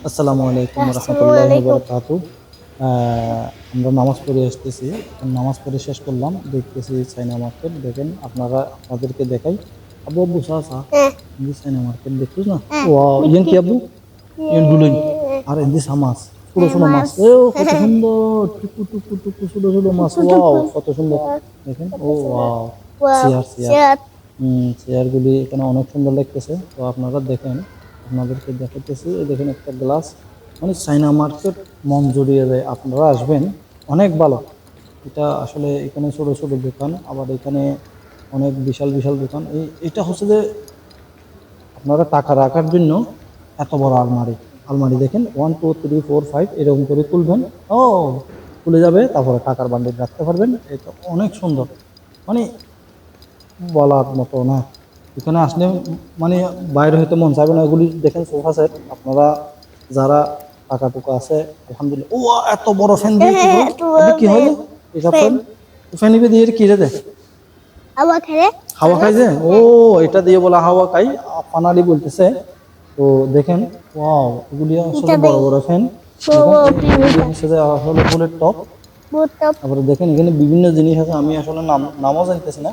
আসসালামু আলাইকুম আসসালামু রহমতুল্লাহি ওয়া আলাইকুম। বারাকাতুহু। আমরা নামাজ পড়ে আসতেছি। এখন নামাজ পড়ে শেষ করলাম। দেখতেছি চায়না মার্কেট। দেখেন আপনাদেরকে দেখাই। আবু আবু চাচা হ্যাঁ, ini চায়না মার্কেট দেখছিস না? হ্যাঁ, ওয়াও ইয়েন দেখছি। কি আবু? ইয়েন গুলোই আর এন্দি সামাস ছোট হ্যাঁ, ছোট মাছ। মাছ। ও কত সুন্দর টুকু টুকু টুকু ছোট ছোট মাছ। টুকু ওয়াও টুকু। কত সুন্দর দেখেন। কত ও সুন্দর। Wow wow, chair chair chair. চেয়ারগুলি এখানে অনেক সুন্দর লাগতেছে। তো আপনারা দেখেন, আপনাদেরকে দেখাইতেছি। এই দেখেন একটা গ্লাস, মানে চাইনা মার্কেট মন জুড়িয়ে দেয়। আপনারা আসবেন, অনেক ভালো। এটা আসলে এখানে ছোট ছোট দোকান, আবার এখানে অনেক বিশাল বিশাল দোকান। এটা হচ্ছে যে আপনারা টাকা রাখার জন্য এত বড় আলমারি। আলমারি দেখেন 1 2 3 4 5 এরকম করে তুলবেন, ও খুলে যাবে, তারপরে টাকার বান্ডিল রাখতে পারবেন। এটা অনেক সুন্দর, মানে বলার মতো না। এখানে আসলে মানে বাইরে হইতে মন চাইবে না। এগুলি দেখেন সোফা সেট। আপনারা যারা টাকা টুকা আছে, আলহামদুলিল্লাহ। ও এত বড় ফ্যান দিয়ে কি হ্যাঁ, হয় একটু আবু? কি বলবে। হয় যে এসব ফ্যান। ফ্যান? ফ্যান ইবে দিয়ে কি রে দে? আবার খেলে? হাওয়া খাই যে? ও, হ্যাঁ। এটা দিয়ে বলা হাওয়া খাই। পানালি বলতেছে। তো দেখেন, ওয়াও, এগুলি এটা আসলে বড় দেই। বড় ফ্যান। বড় দেখেন বড় এগুলি টিভিটা। হচ্ছে যে আসলে ফুলের টপ। বুটটা। তারপরে দেখেন এখানে বিভিন্ন জিনিস আছে, আমি আসলে নামও জানতেছি না।